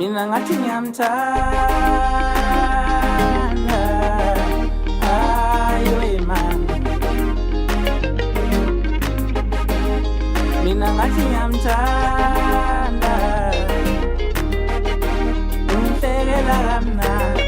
mina ngathi ngiyamthanda ayo mama mina ngathi ngiyamthanda umhlekela kamnandi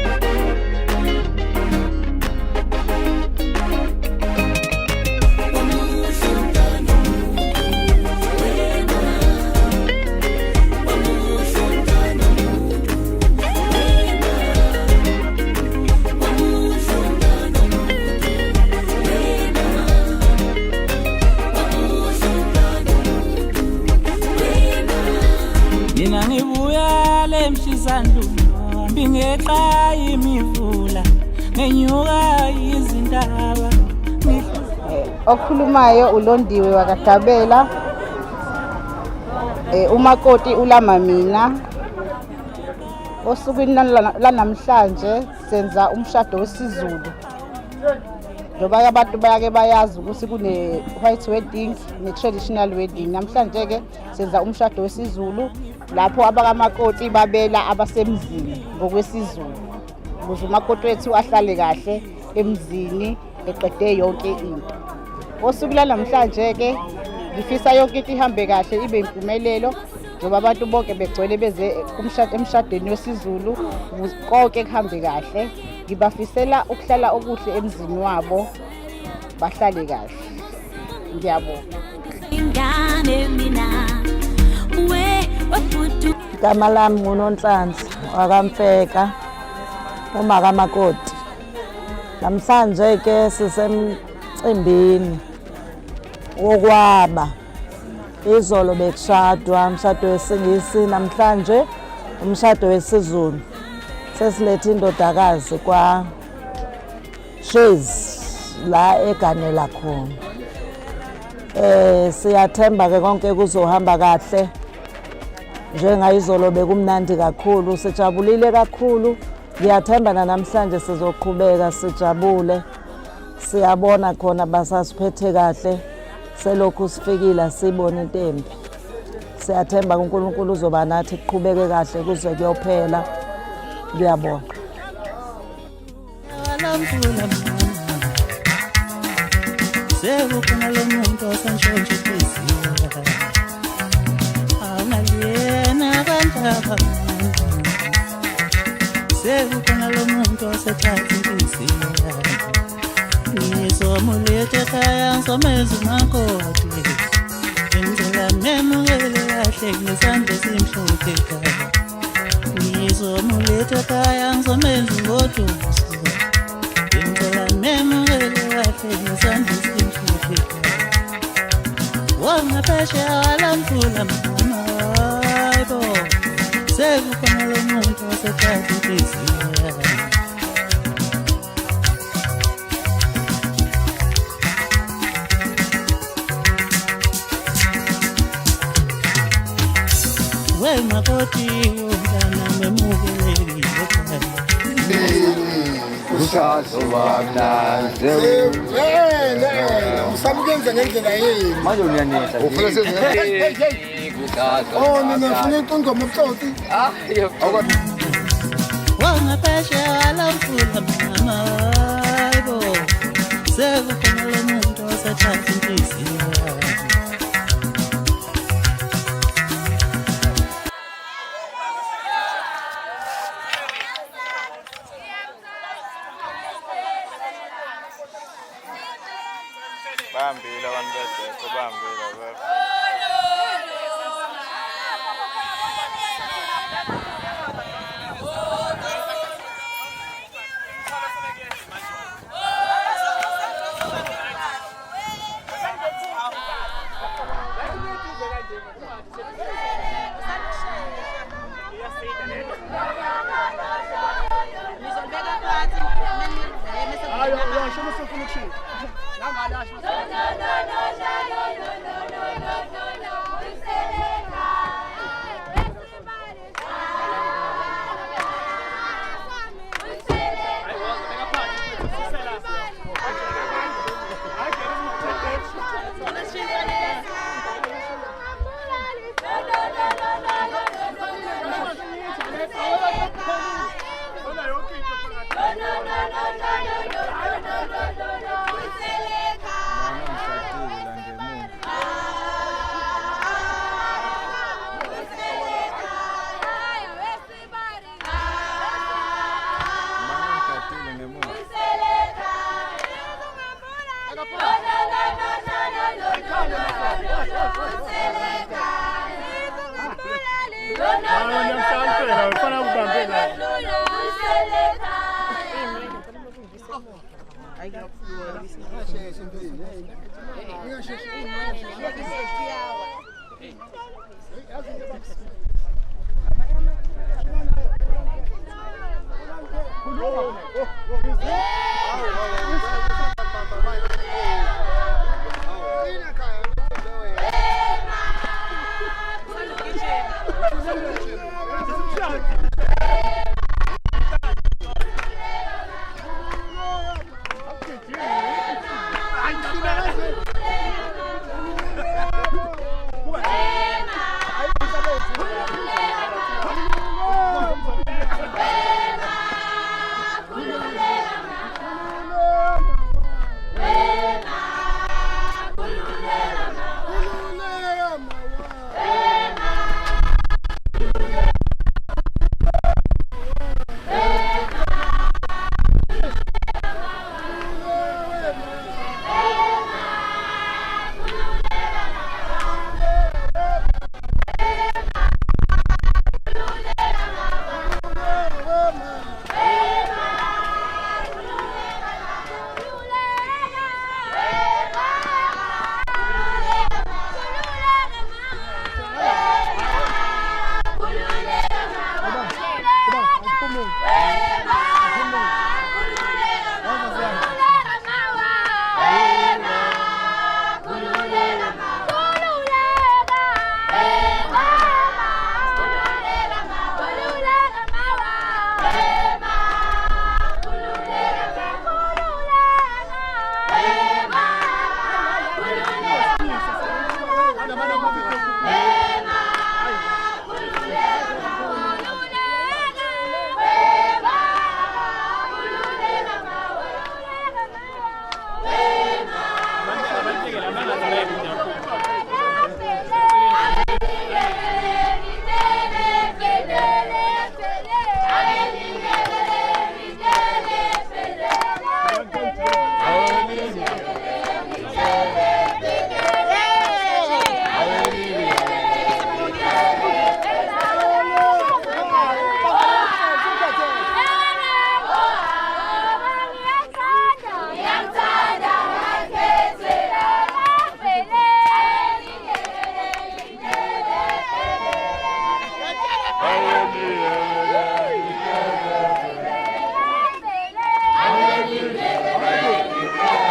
mina ngibuya lemshisandulo bingeqa imivula ngenyuka izindaba okhulumayo uLondiwe wakadabela umakoti ulama mina osukwini lanamhlanje senza umshado wesiZulu njoba abantu bayake bayazi ukuthi kune white wedding ne traditional wedding namhlanje ke senza umshado wesiZulu lapho abakamakoti babela abasemzini ngokwesizulu ukuze umakoti wethu ahlale kahle emzini eqede yonke into. Osuku namhlanje ke ngifisa yonke into ihambe kahle ibe impumelelo njoba abantu bonke begcwele beze emshadweni wesiZulu konke kuhambe kahle. Ngibafisela ukuhlala okuhle emzini wabo bahlale kahle. Ngiyabonga. Igama lami nguNonhlanhla wakamfeka umakamakoti. Namhlanje ke sisemcimbini wokwaba. Izolo bekushadwa umshado wesingisi namhlanje umshado wesiZulu. Sesilethe indodakazi kwa Shezi la eganela khona. Siyathemba ke konke kuzohamba kahle. Njengayizolo bekumnandi kakhulu sijabulile kakhulu. Ngiyathemba namhlanje sizoqhubeka sijabule. Siyabona khona basasiphethe kahle. Selokhu sifikile sibona into embi. Siyathemba uNkulunkulu uzoba nathi kuqhubeke kahle kuze kuyophela. Ngiyabonga. Sekukhona lo muntu osantshontsha inhliziyo awunaliyena kanjaba sekukhona lo muntu osethatha inhliziyo ngizomuletha ekhaya ngizomeza umakoti ngicela memukele kahle ngesandla esimhlophe ekhaya ngizomuletha ekhaya ngizomeza ngoduso ngicela memukele kahle ngesandla esimhlophe ekhaya wangaphesheya walamfula mama hayibo sekukhona lo muntu osethatha inhliziyo makoti umntana memukelekile ushado wamnanje usamukenza ngendlela yini manje uyanetha ufuna senze mina ngifuna ingoma ebuxoxi wangaphesheya walamfula mama hayibo sekukhona lo muntu osethatha inhliziyo bambile abantu bedeko bambile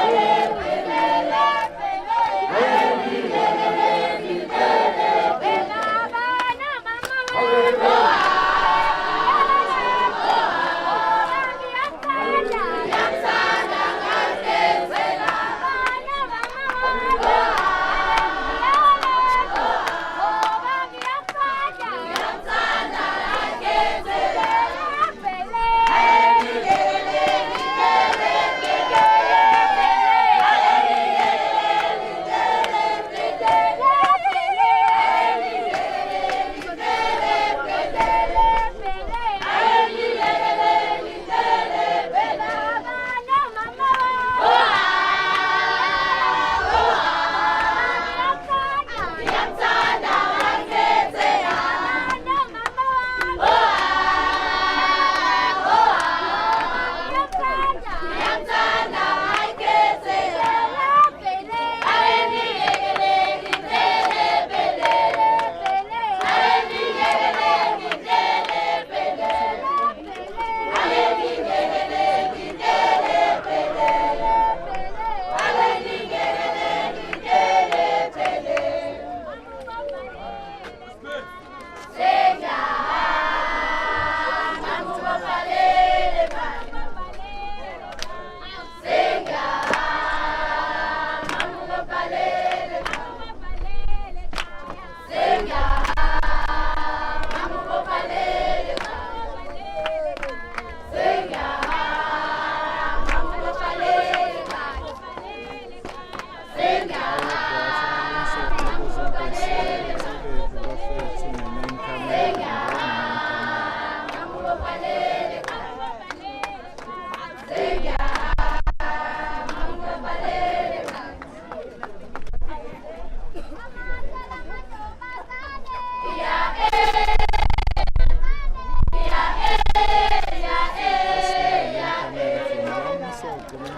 Hallelujah.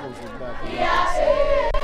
opposite bakhe.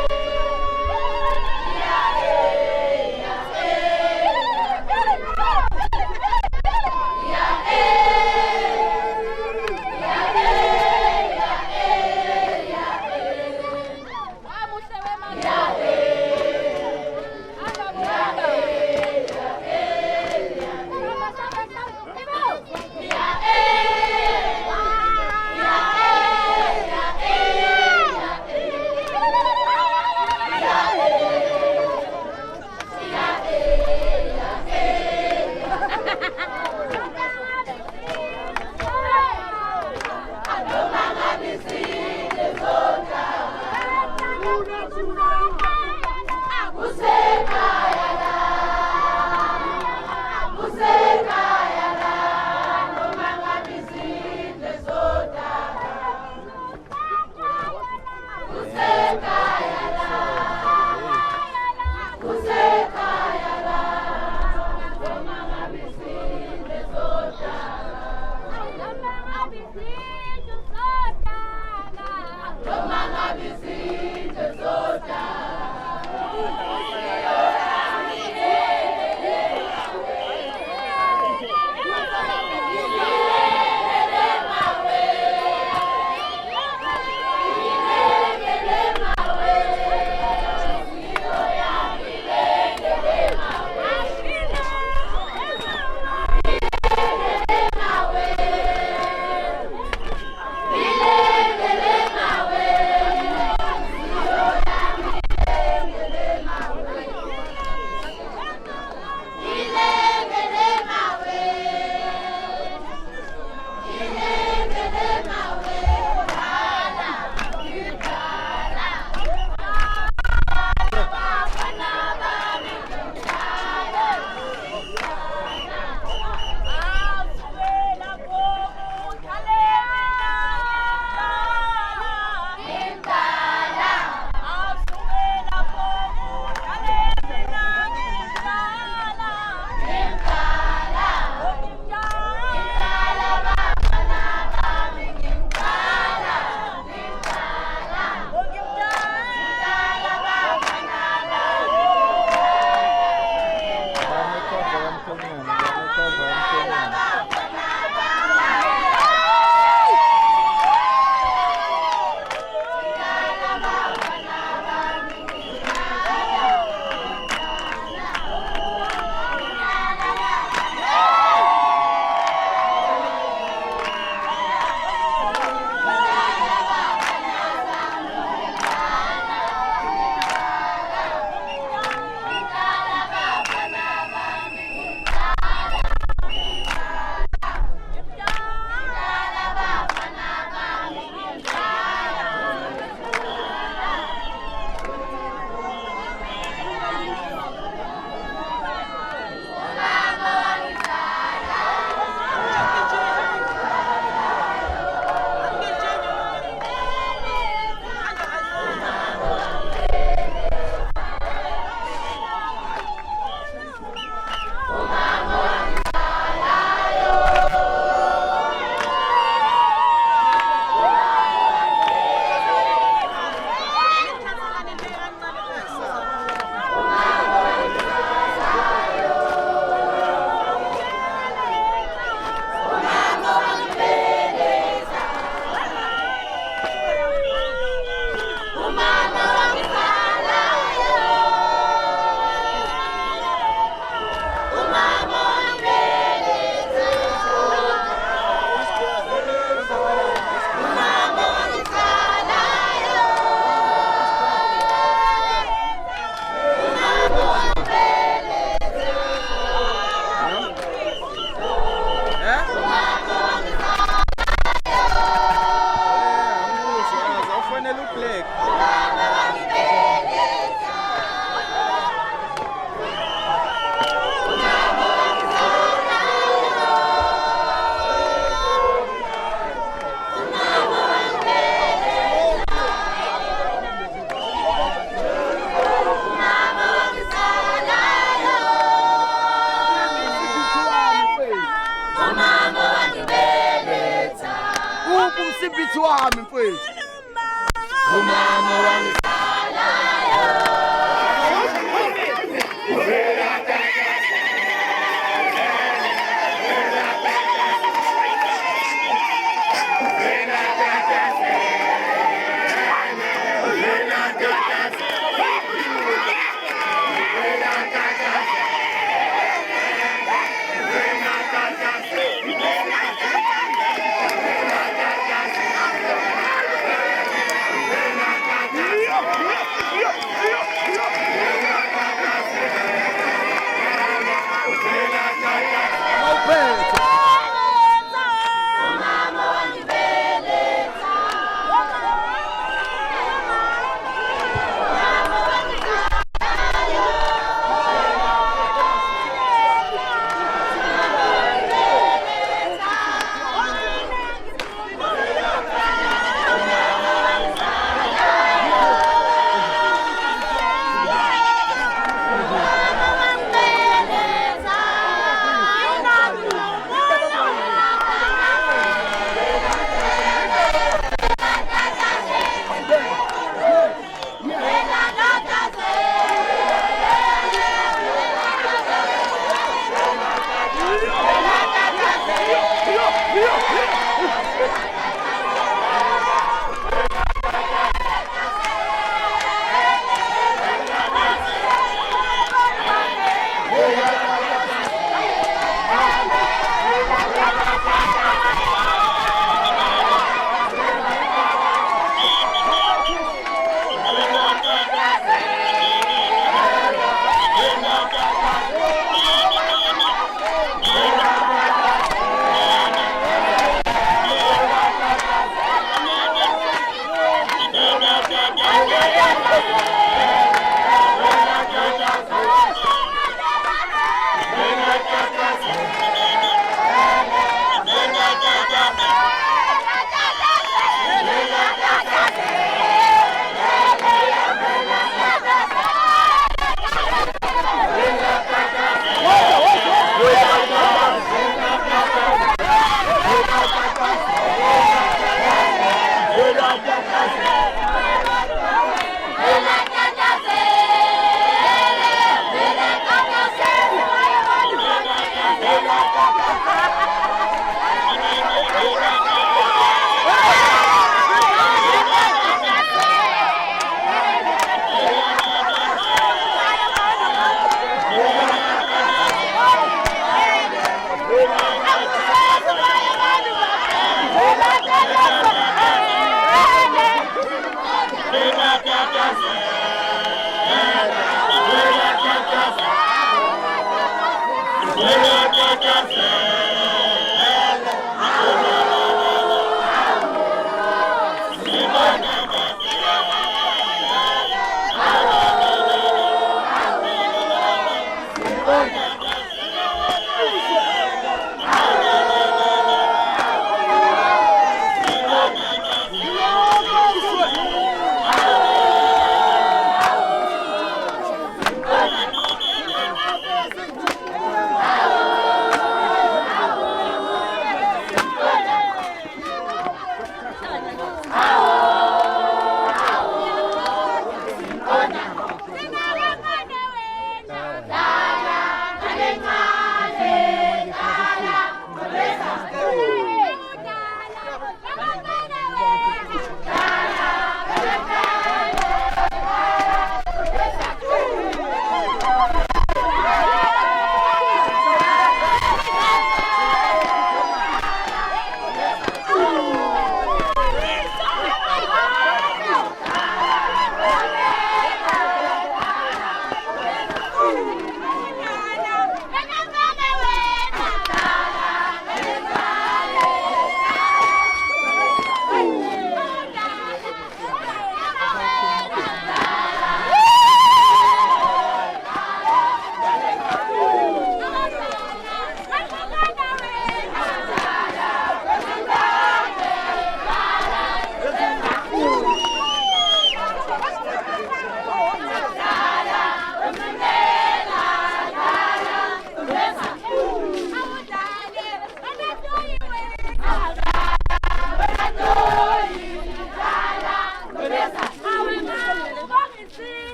Umsimbiti wami mfowethu.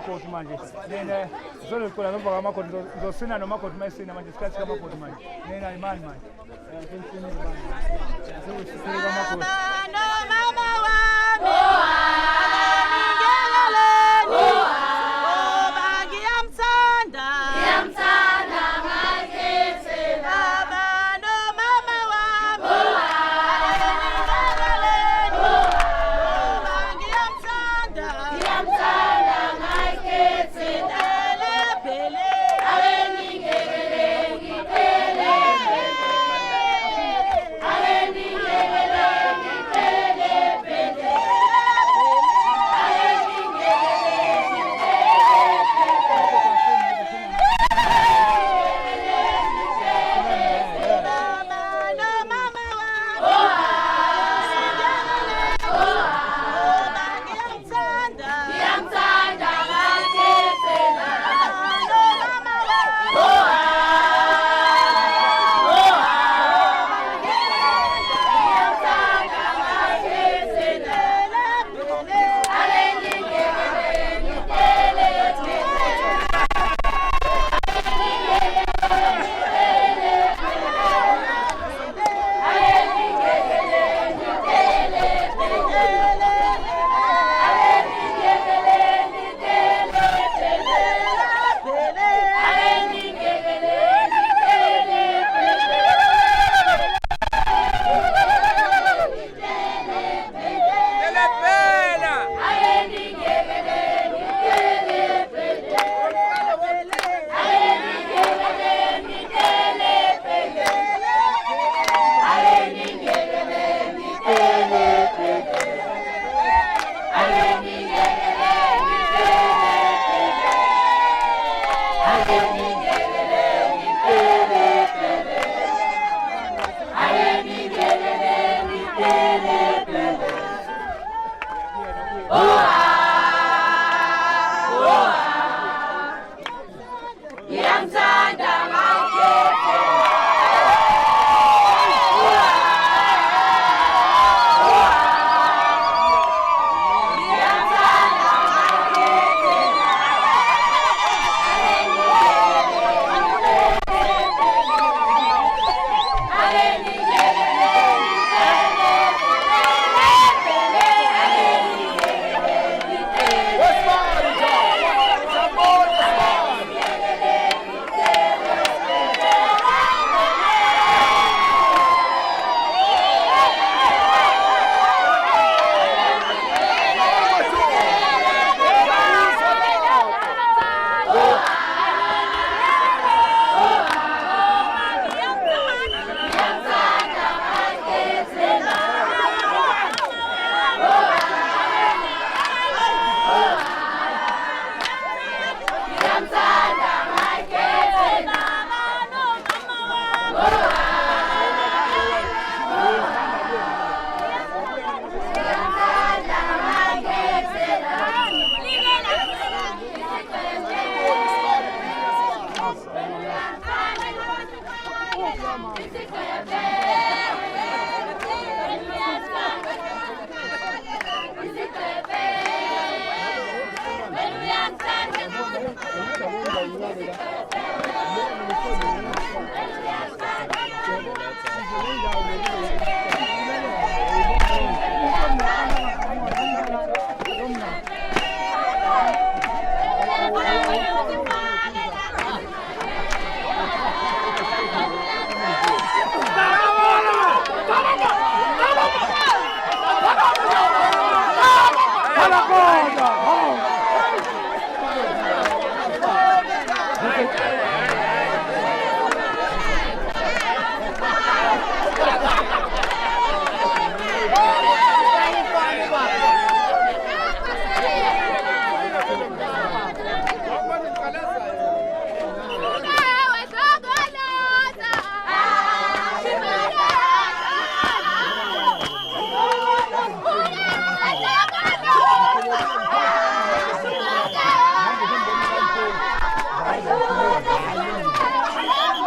kamakoti manje. Nene zole kula nomba kamakoti ndosina nomakoti maisina manje sikati kamakoti manje. Nena imani manje. Tensini manje. Sisi sisi kamakoti. Mama wami. Ngeleleni. Ngoba ngiyamthanda. Ngiyamthanda ngakithi. Baba no mama wami. Ngeleleni. Ngoba ngiyamthanda. Ngiyamthanda ngakithi. Phele phele. Abeni ngeleleni phele. Abeni ngeleleni phele phele. Abeni ngeleleni Baba no mama wami. Ngoba ngiyamthanda. Ngiyamthanda ngakithi. Baba no mama wami.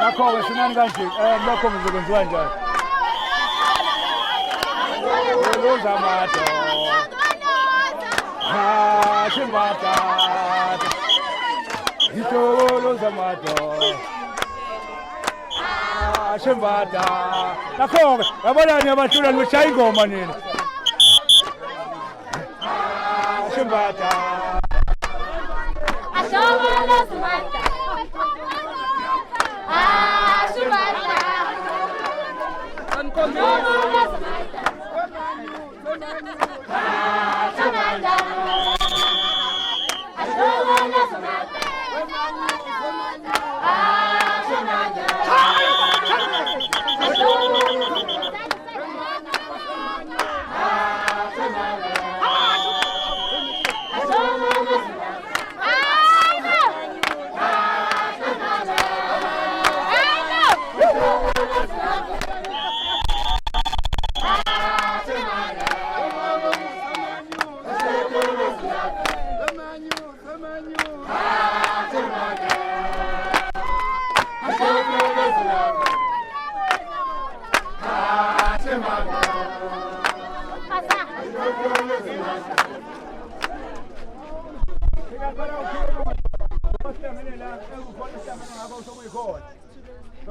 Nakho sinani kanje lokho muzokwenziwa njani Loza mato Ha shimbata Itolo zamado. Shembada. Nakho, yabona ni abahlula lishaya ingoma nina. Shembada. Ashobora smata. Shembada. Ashobora smata. Shembada. Ashobora smata.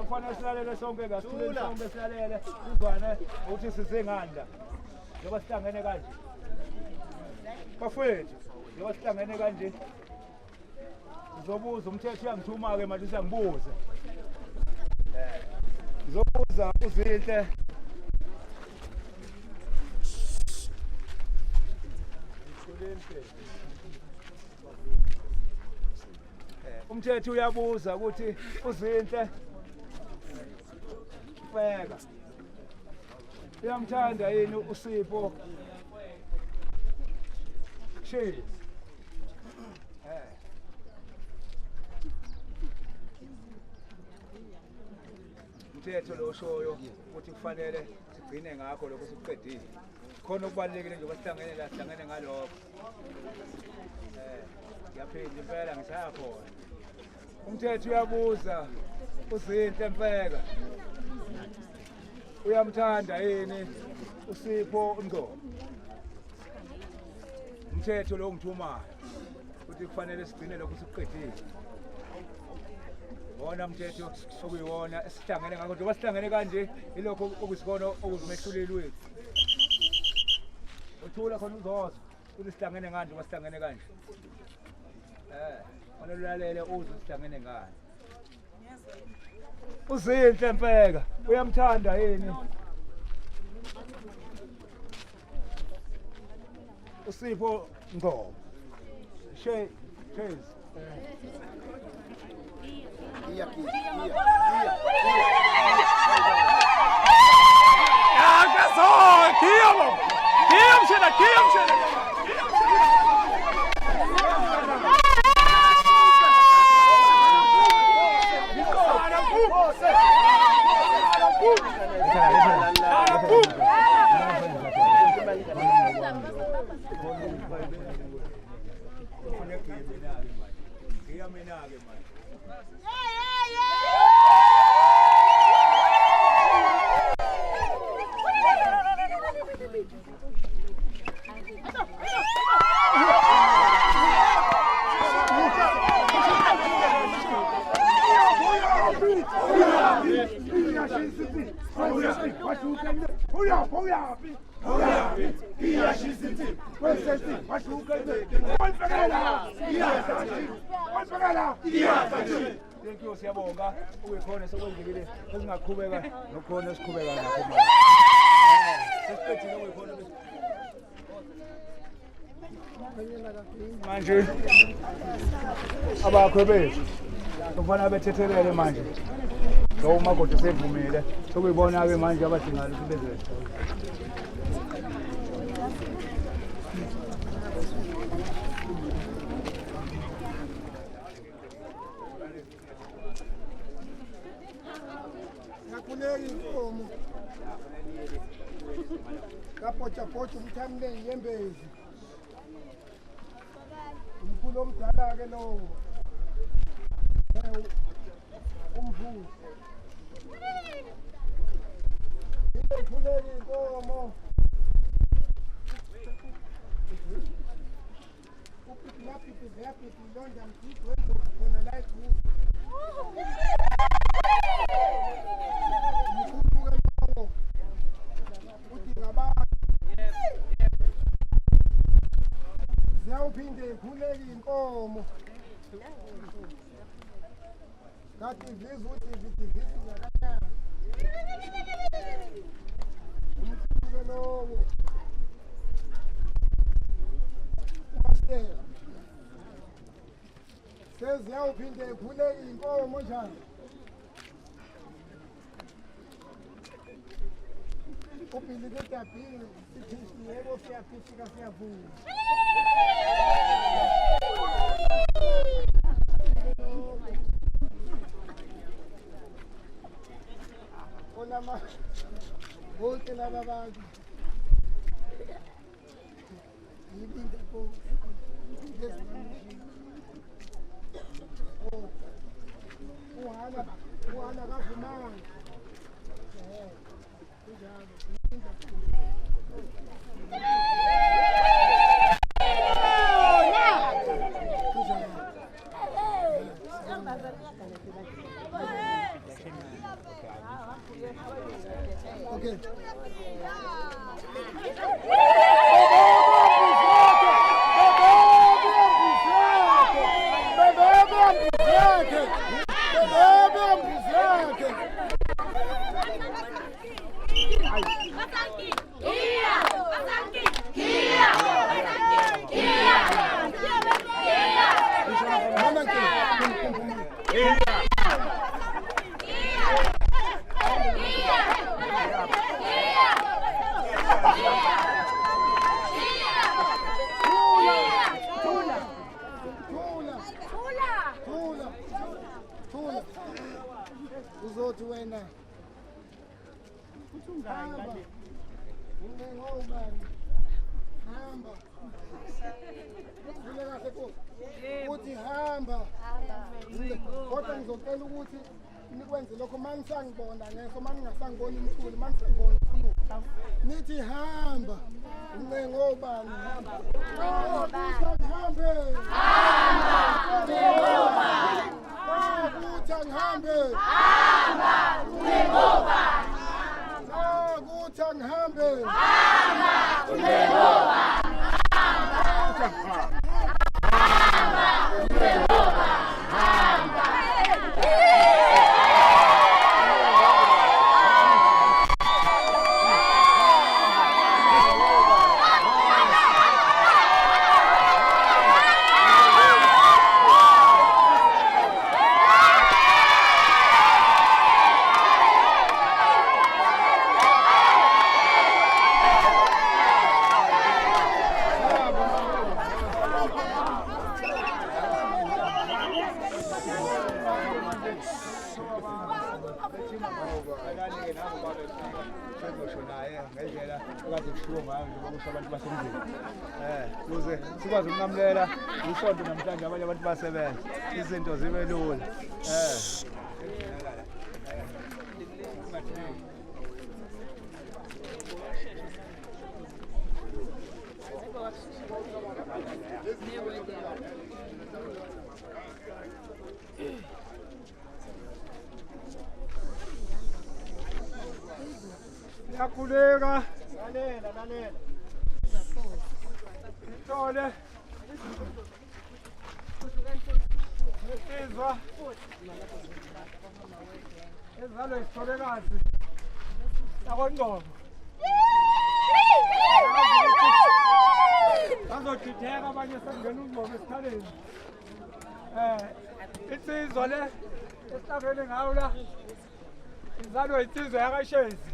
Kufanele silalele sonke ngasithule sonke silalele sizwane ukuthi sizenganda njengoba sihlangene kanje bafowethu njengoba sihlangene kanje sizobuza umthetho uyangithuma-ke manje usangibuza ngizobuza uzinhle umthetho uyabuza ukuthi uzinhle Feka. Uyamthanda yini uSipho? Cheers. Umthetho lo oshoyo ukuthi kufanele sigcine ngakho lokho sikuqedile. Khona okubalekile nje basihlangene la sihlangene ngalokho. Ngiyaphinda impela ngisaya khona. Umthetho uyabuza uzinhle Mfeka. Uyamthanda yini uSipho Ngcobo? Umthetho lo ngithumayo ukuthi kufanele sigcine lokho sikuqedile. Wona umthetho sokuyiwona esihlangene ngakho njengoba sihlangene kanje ilokho okusikona okuzimehluleli wethu. Uthula khona uzozwa ukuthi sihlangene kanje njengoba sihlangene kanje. Kufanele ulalele uzwe sihlangene ngani. Uzinhle Mfeka, uyamthanda yini uSipho Ngcobo? Cheers. Thank you siyabonga uyikhona sokwenzekile esingaqhubeka nokhona esiqhubeka nakho manje. Sesiqedile uyikhona manje abakho bethu kufanele bethethelele manje. Lo umakoti sevumile sokuyibona ke manje abadingana ukuthi benze. Inkomo kapocha umthamile yembezi umkhulu omdala ke lowo umvuzo iphuleki inkomo laphi laphi londa mthitho wenza khona la ngathi ivizwe ukuthi ivizwe ngakanyana umkhulu lowo Pastor seziyawuphinde ikhuleke inkomo njani ubhilike dabhile sithi yebo siyaphishika siyavuka olama bonke laba bantu yibinde ko uhana kavumanga kunjalo okay uzothi wena hamba ngobani hamba vule kahle ko uthi hamba kodwa ngizocela ukuthi nikwenze lokho mangisangibona ngekho mangingasangiboni umkhulu mangisangibona nithi hamba ngobani hamba hambe ukuthi angihambe hamba ngoba ukuthi angihambe hamba ngoba ukuze sikwazi ukunamlela isonto namhlanje abanye abantu basebenza izinto zibe lula yakhuleka lalela Tole. Nesizwa. Ezalo isitholekazi. Yakongqobo. Bazodideka abanye sekungena ungqobo esikhaleni. Insizwa le esihlangene ngayo la. Izalo insizwa yakashezi.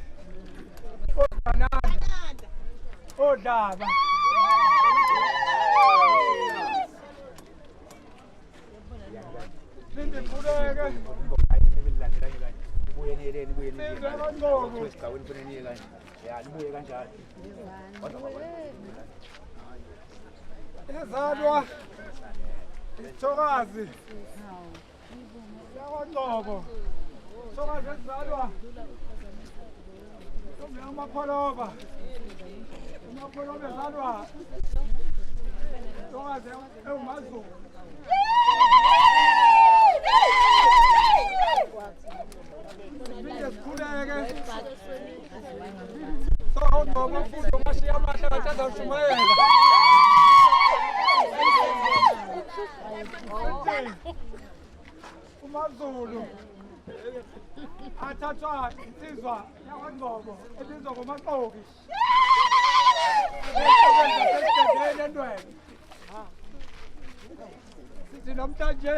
Obanana. Odaba. Linde khuleke. Ezalwa ithokazi yakongqobo ithokazi ezalwa umapholoba ezalwa ithokazi ewumazulu sikhuleke sawugqoka futhi umashiya amahle ngathanda ushumayela umazi amaZulu athathwa insizwa yakwaNgcobo ebizwa ngoMaqoki endweni sithi namhlanje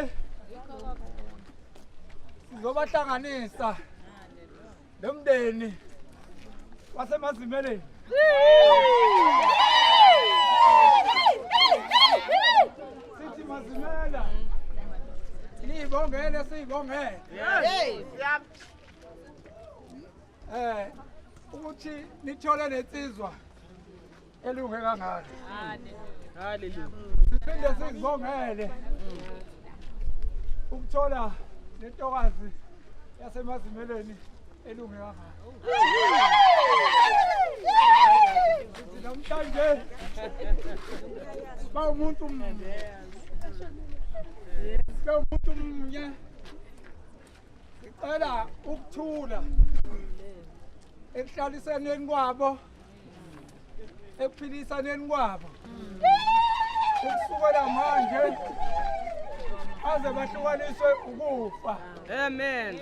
sizobahlanganisa nomndeni wasemazimeleni sithi mazimela niyibongele siyibongele ukuthi nithole lensizwa elunge kangaka siphinde sizibongele ukuthola lentokazi yasemazimeleni elunge kangaka sithi namhlanje bawumuntu munye ngicela ukuthula ekuhlaliseneni kwabo ekuphilisaneni kwabo ukusukela manje aze bahlukaniswe ukufa. Amen.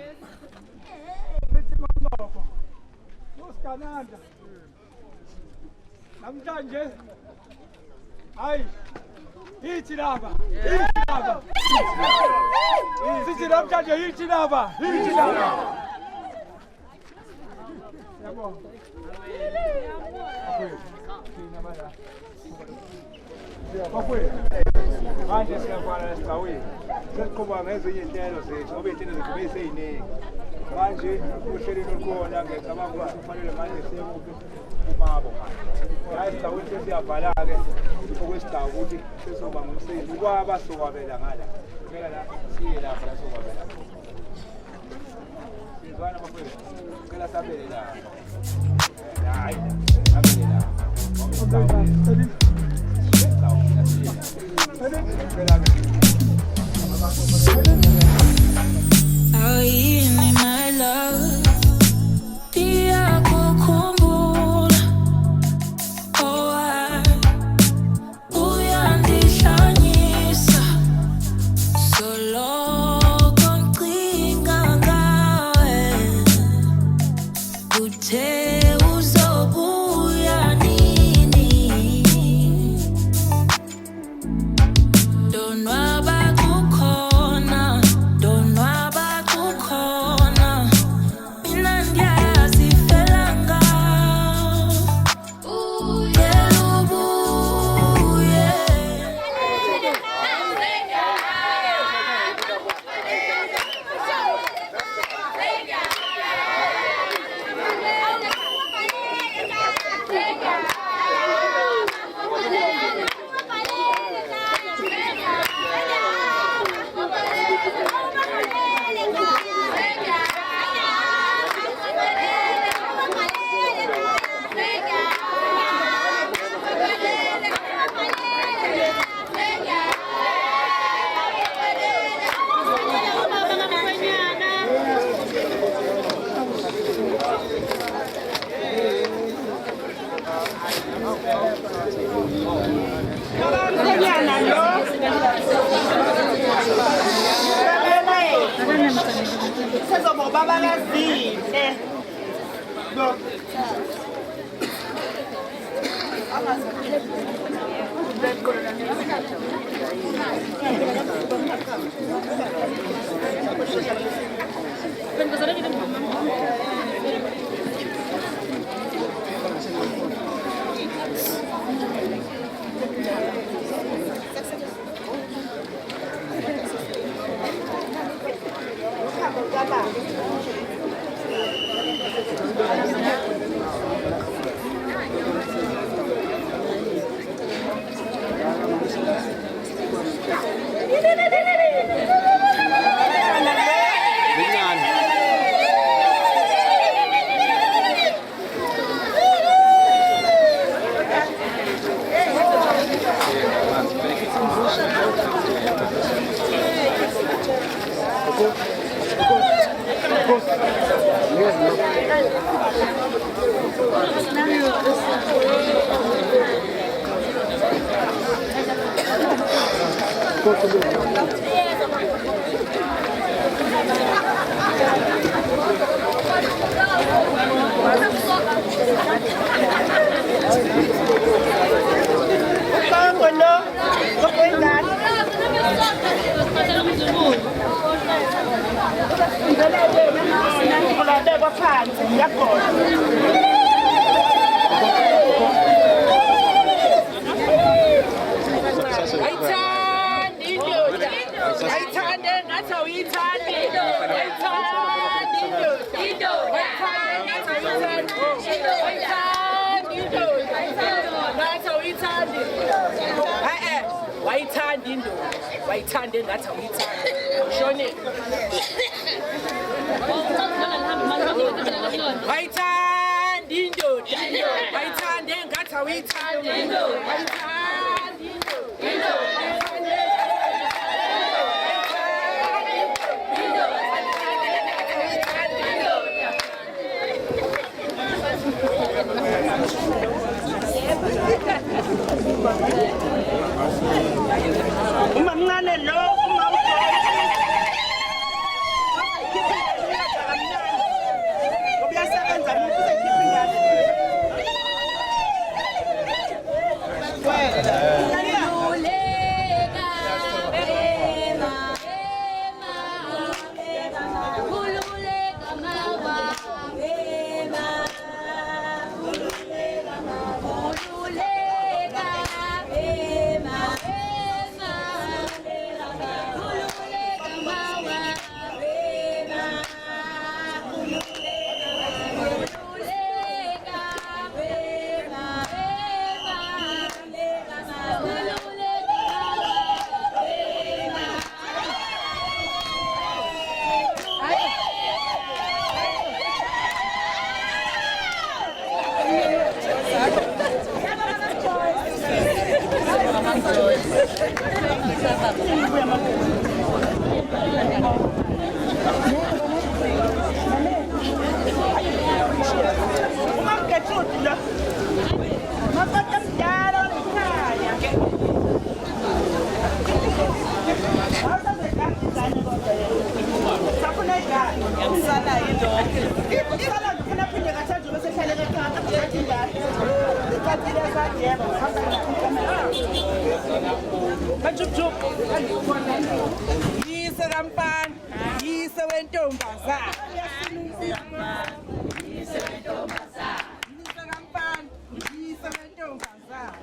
Sithi maNgcobo uSigananda namhlanje hayi yithi laba sithi namhlanje yithi laba yabo manje siyafana esigcawini sesiqhuba ngezinye inhlelo zethu ngoba iy'nhlelo zethu beyiseyiningi manje uhlelweni olukhona ngicabanga ukuthi kufanele manje siyekuke umabo la esigcawini sesiyavala-ke okwesigcawu ukuthi sesoba ngumsebenzi ukwaba sokwabela ngala kumele la siye lapha la sokwabela sizwana bafowethu cela sabele lapha hayi sabele lapha Awuyini my love Iyakukhumbula uyandihlanyisa soloko ngicinga ngawe uthe uzobuya nini donwaba kukhona mina ngiyazifela ngawo yena ubuye Uyabekwa phansi ngiyakhohlwa. Ayithandi indoda. Ayithande ngathi awuyithandi indoda. Ayithandi indoda. Indoda. Ayithandi indoda. Ngathi awuyithandi. Wayithanda indoda. Wayithande ngathi awuyithandi. Shone. Wayithanda indoda. Wayithande ngathi awuyithandi. Wayithanda indoda. Uma mncane lo uma uyasebenza mukuze khipha ingane. Yise kampani, yise wentombazana. Yise wentombazana. Yise kampani, yise wentombazana.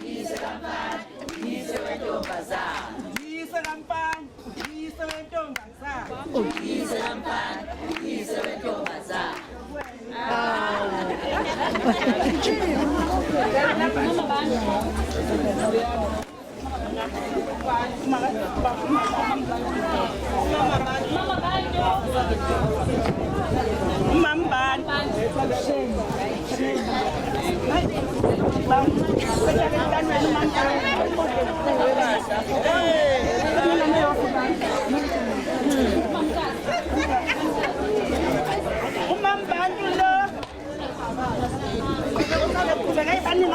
Yise kampani, yise wentombazana. Yise kampani, yise wentombazana. Yise kampani, yise wentombazana.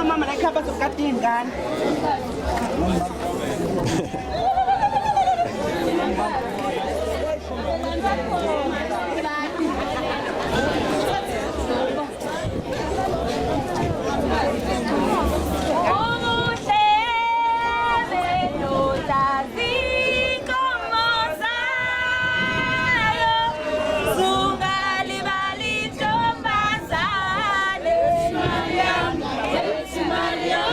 Mama nakhapa zokati ingane. Maria,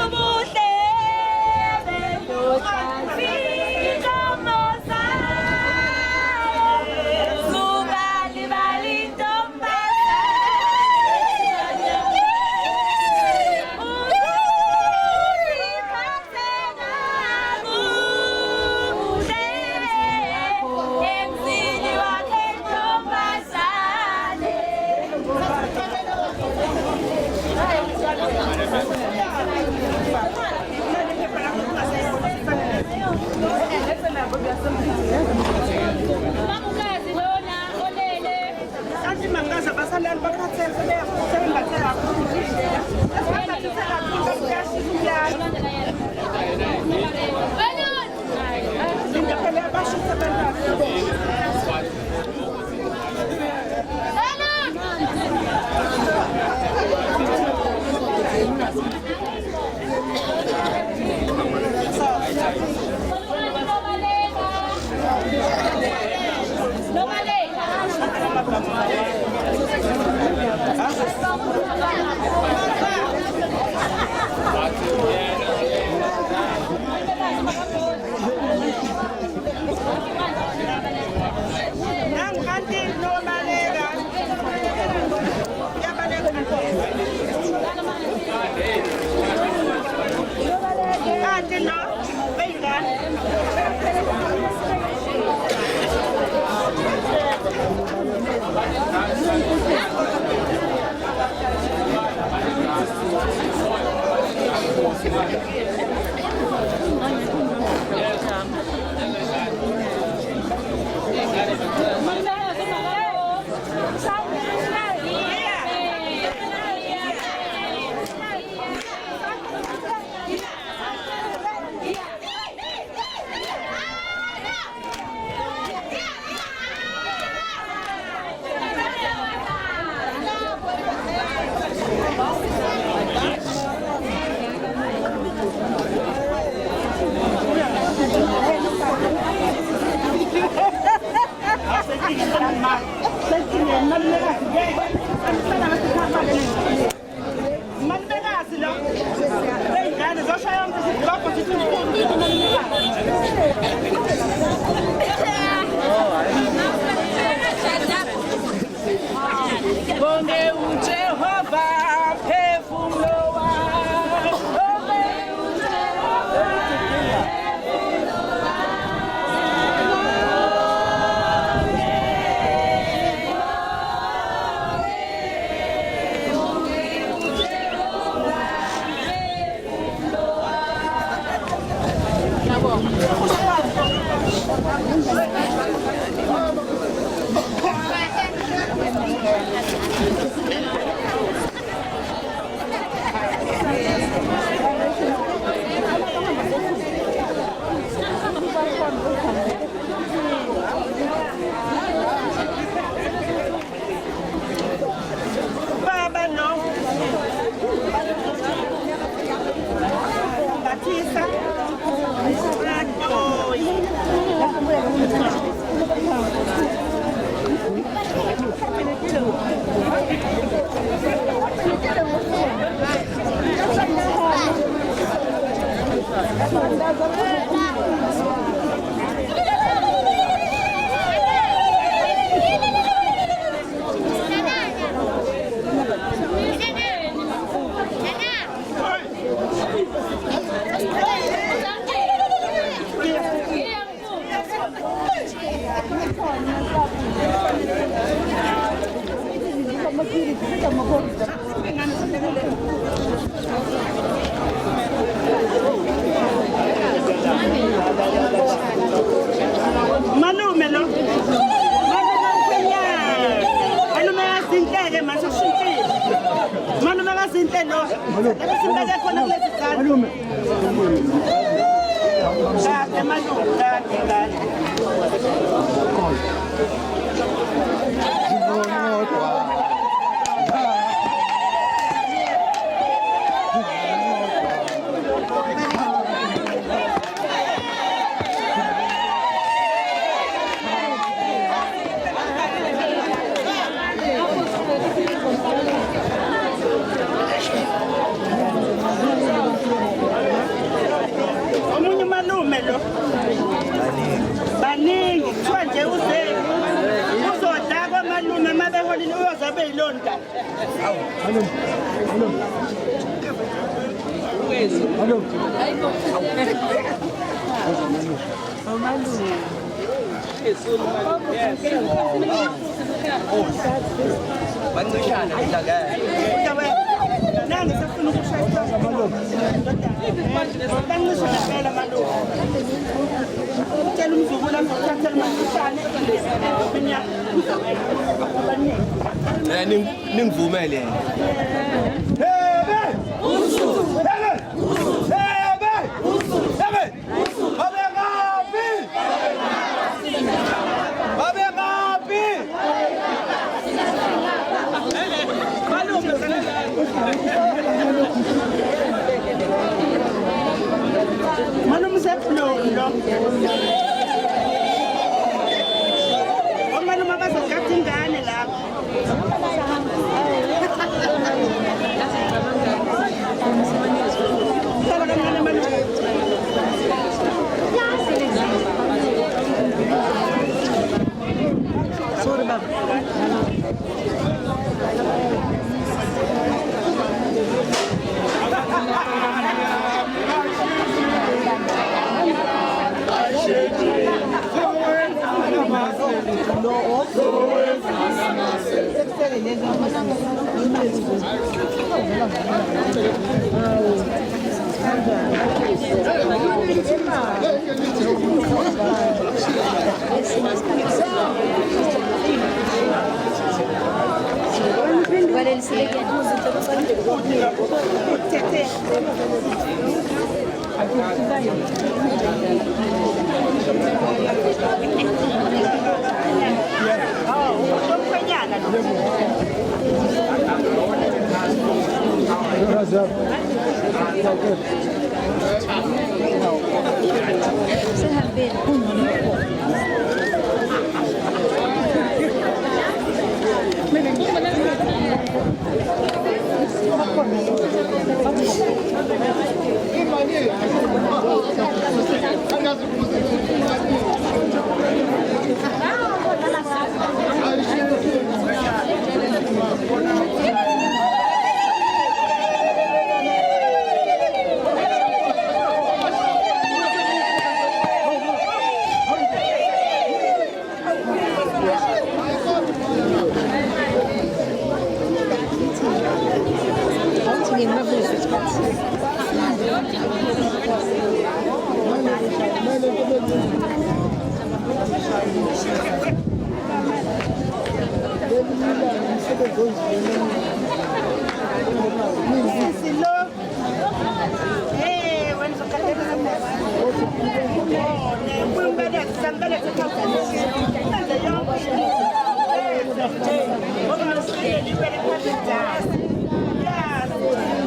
Malume lo. Malume asinteke manje shintile. Malume asinteke lo. Asinteke khona kulesi sala. Malume. Kade malume kade. Omunye malume lo. Baningi kuthiwa nje uzodakwa malume mabeholile uyozabe yilonda. Nangi safuna ukushayisa bangishona phela malume utshela umzukulu azothathela masishane ningivumele Malume sephulo omalume abazogada ingane lapho sorry baba Agora ele se liga. Você Silo. Eh, when so kale na mo. Oh, ne kumbele sangale tsatsana. Nze yonke. Ngoba ngisike libele kwazida. Yes.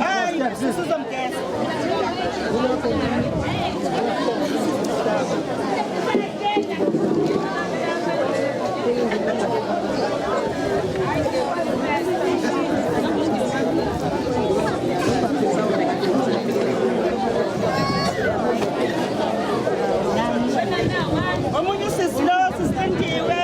Hayi, sizomgeza. Omunye sisilo sisendiwe.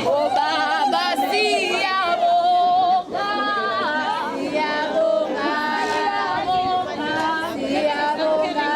Oh Baba, siyabonga, siyabonga, siyabonga,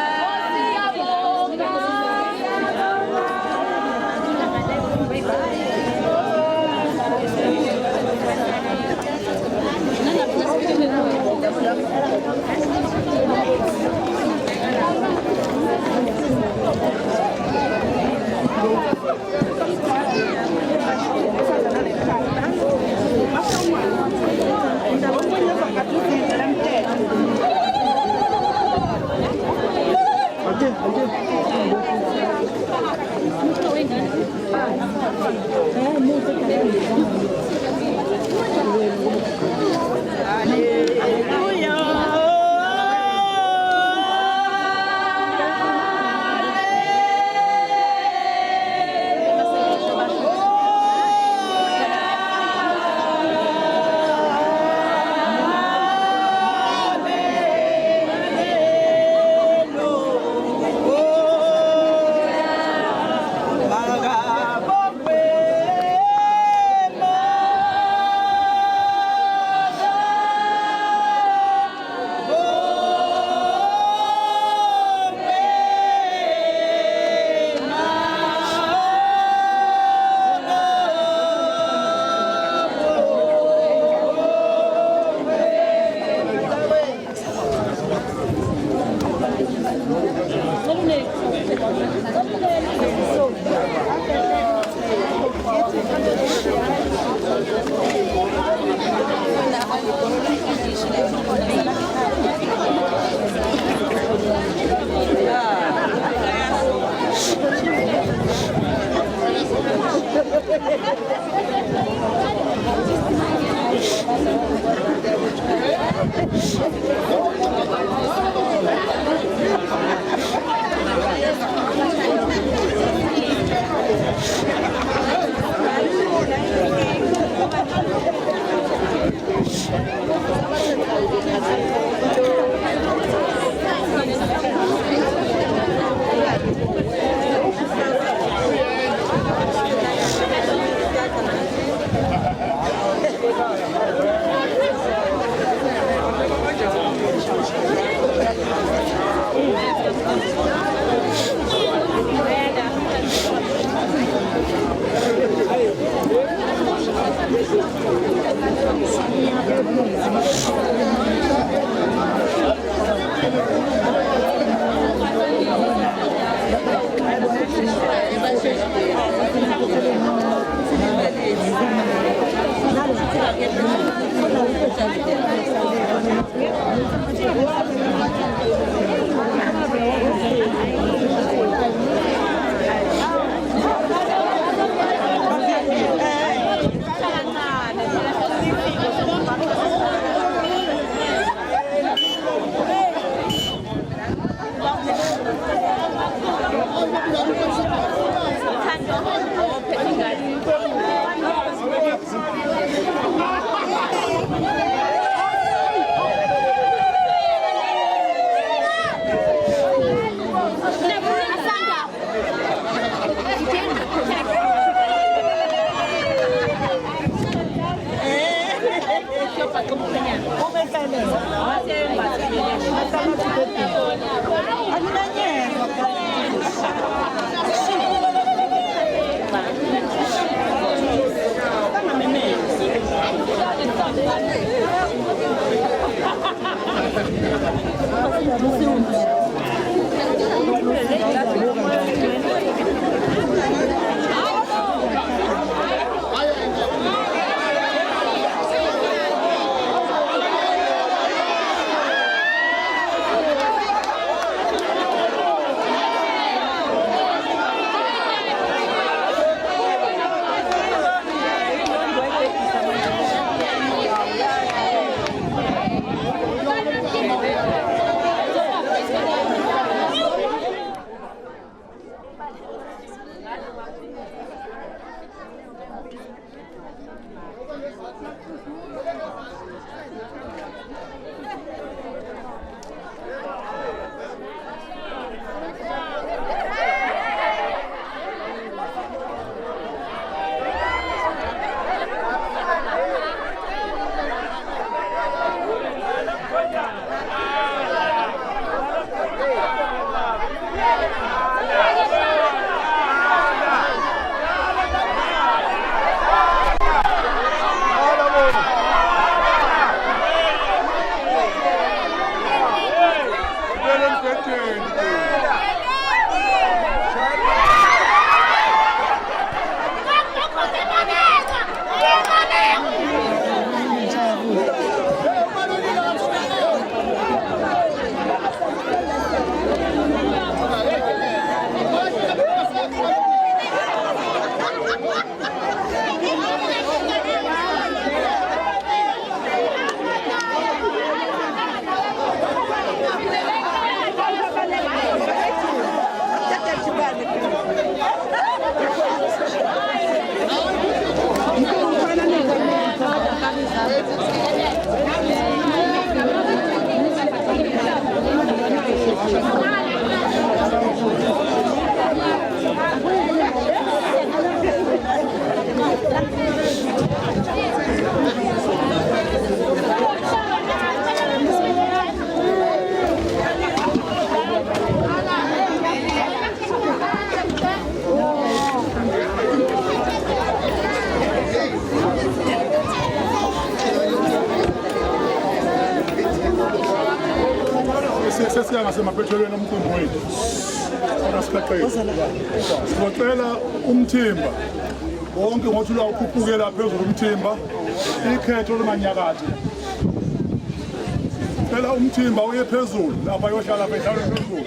Ngasemaphethelweni omkhumbi wethu sicela umthimba wonke ngothi lawukhuphukela phezulu umthimba ikhetho lomanyakathe cela umthimba uye phezulu lapha yohlala phezulu phezulu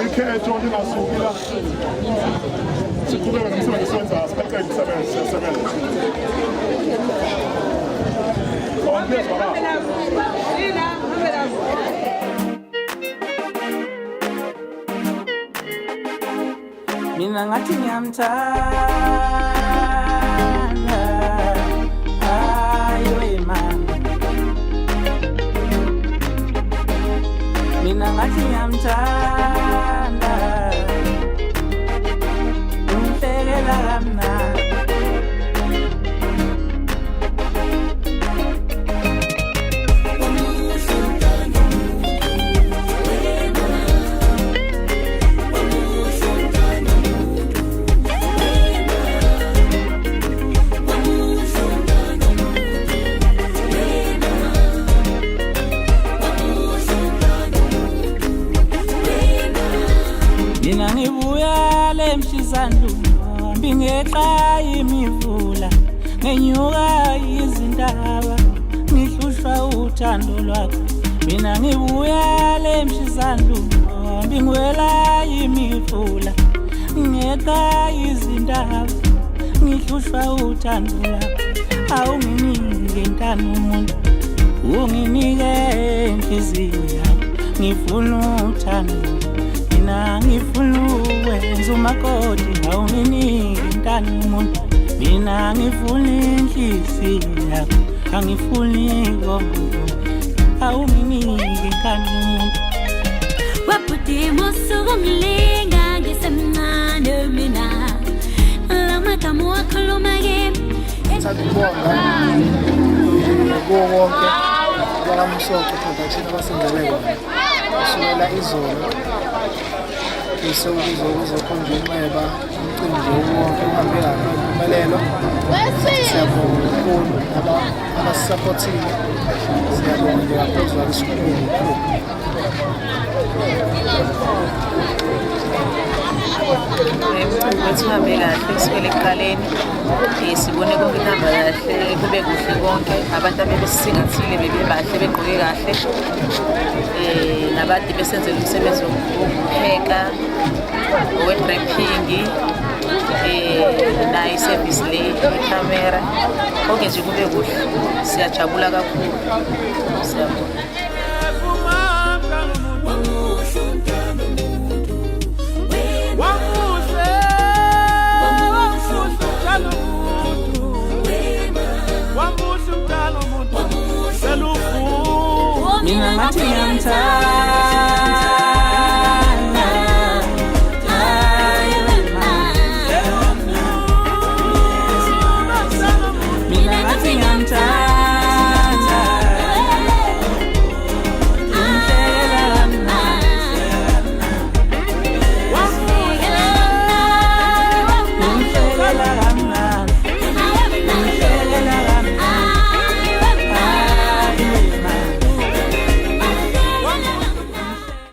ikhetho lingasuki la siqhubeka nomsebenzi siwenza sicela umsebenzi Mina ngathi ngiyamthanda ayo mama Mina ngathi ngiyamthanda umhlekela kamnandi Mina ngibuya lemshizandu ngeqa imivula ngenyuka izindaba ngihlushwa uthando lwakho Mina ngibuya lemshizandu ngwela imivula ngeqa izindaba ngihlushwa uthando lwakho Awunginike nkani umuntu unginike inhliziyo ngifuna uthando Mina ngifuna ukwenza umakoti awunginike nkani umuntu Mina ngifuna inhliziyo yakho angifuni konke awunginike nkani umuntu Waputi musuku mlinga ngisemncane mina Lamagama wakhuluma kimi Sakubonga wonke yakamsoko production abasindele bona kusukela izolo ukuzokhonja inxeba umcimbi wonke uhambe ngempumelelo siyabonga kakhulu basisapotile. Siyabonga kakhulu esikoleni. Ukuthi hambe kahle sibele ekuqaleni sibone konke kuhamba kahle kube kuhle konke abantu abebesisingathile bebebahle begqoke kahle nabadi besenzela umsebenzi wokupheka owe-draping nayo i-service le i-camera konke nje kube kuhle siyajabula kakhulu siyabonga.